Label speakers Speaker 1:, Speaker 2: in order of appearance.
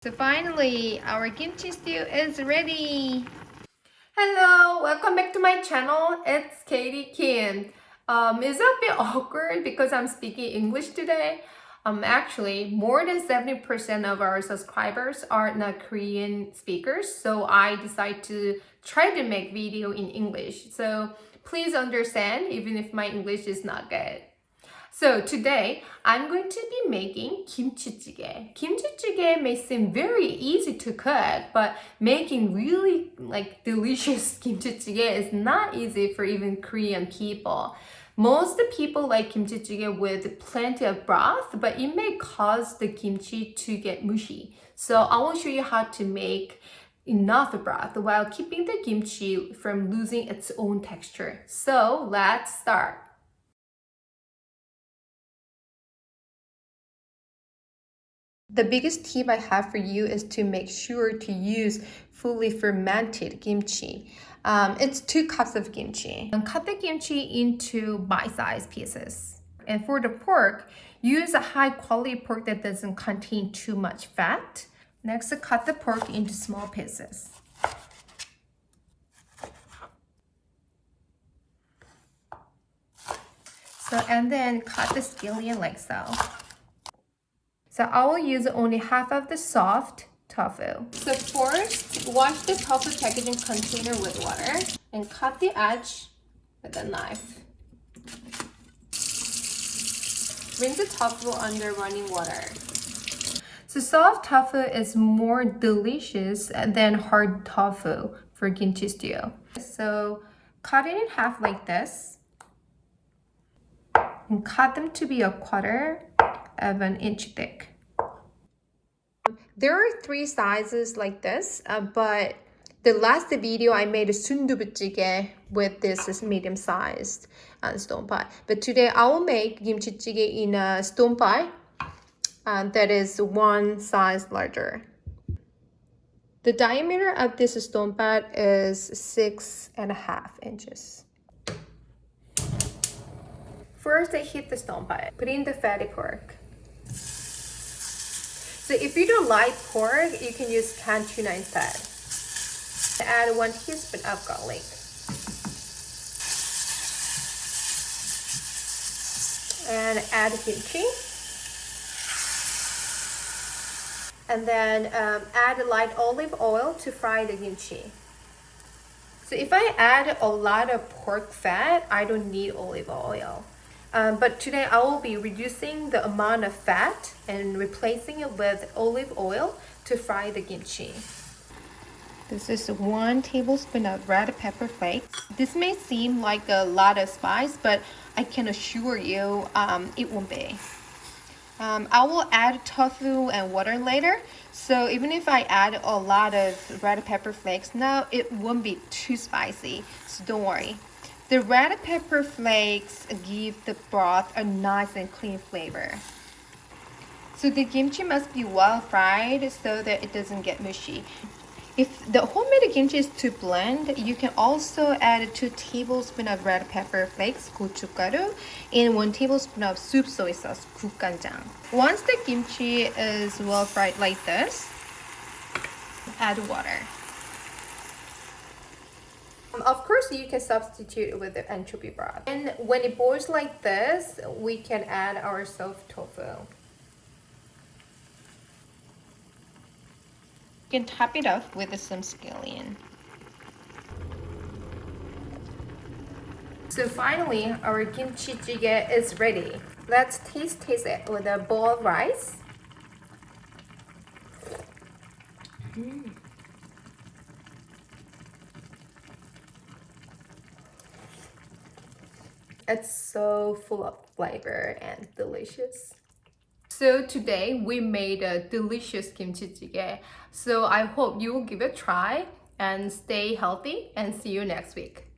Speaker 1: So finally, our kimchi stew is ready. Hello, welcome back to my channel. It's Katie Kim. It's a bit awkward because I'm speaking English today. Actually, more than 70% of our subscribers are not Korean speakers, so I decided to try to make video in English. So please understand, even if my English is not good. So today I'm going to be making kimchi jjigae. Kimchi jjigae may seem very easy to cook, but making really delicious kimchi jjigae is not easy for even Korean people. Most people like kimchi jjigae with plenty of broth, but it may cause the kimchi to get mushy. So I will show you how to make enough broth while keeping the kimchi from losing its own texture. So let's start. The biggest tip I have for you is to make sure to use fully fermented kimchi. It's 2 cups of kimchi. And cut the kimchi into bite-sized pieces. And for the pork, use a high quality pork that doesn't contain too much fat. Next, cut the pork into small pieces. And then cut the scallion like so. So I will use only half of the soft tofu. So first, wash the tofu packaging container with water and cut the edge with a knife. Rinse the tofu under running water. So soft tofu is more delicious than hard tofu for kimchi stew. So cut it in half like this and cut them to be a quarter of an inch thick. There are 3 sizes like this, but the last video I made a sundubu jjigae with this is medium sized stone pie. But today I will make kimchi jjigae in a stone pie that is 1 size larger. The diameter of this stone pie is 6.5 inches. First, I heat the stone pie. Put in the fatty pork. So if you don't like pork, you can use canned tuna instead. Add 1 teaspoon of garlic. And add kimchi. And then add light olive oil to fry the kimchi. So if I add a lot of pork fat, I don't need olive oil. But today I will be reducing the amount of fat and replacing it with olive oil to fry the kimchi. This is 1 tablespoon of red pepper flakes. This may seem like a lot of spice, but I can assure you it won't be. I will add tofu and water later, so even if I add a lot of red pepper flakes now, it won't be too spicy, so don't worry. The red pepper flakes give the broth a nice and clean flavor. So the kimchi must be well fried so that it doesn't get mushy. If the homemade kimchi is too bland, you can also add 2 tablespoons of red pepper flakes, gochugaru, and 1 tablespoon of soup soy sauce, gukganjang. Once the kimchi is well fried like this, add water. Of course, you can substitute with the anchovy broth. And when it boils like this, we can add our soft tofu. You can top it off with some scallion. So finally, our kimchi jjigae is ready. Let's taste it with a bowl of rice. It's so full of flavor and delicious. So today we made a delicious kimchi jjigae. So I hope you will give it a try and stay healthy and see you next week.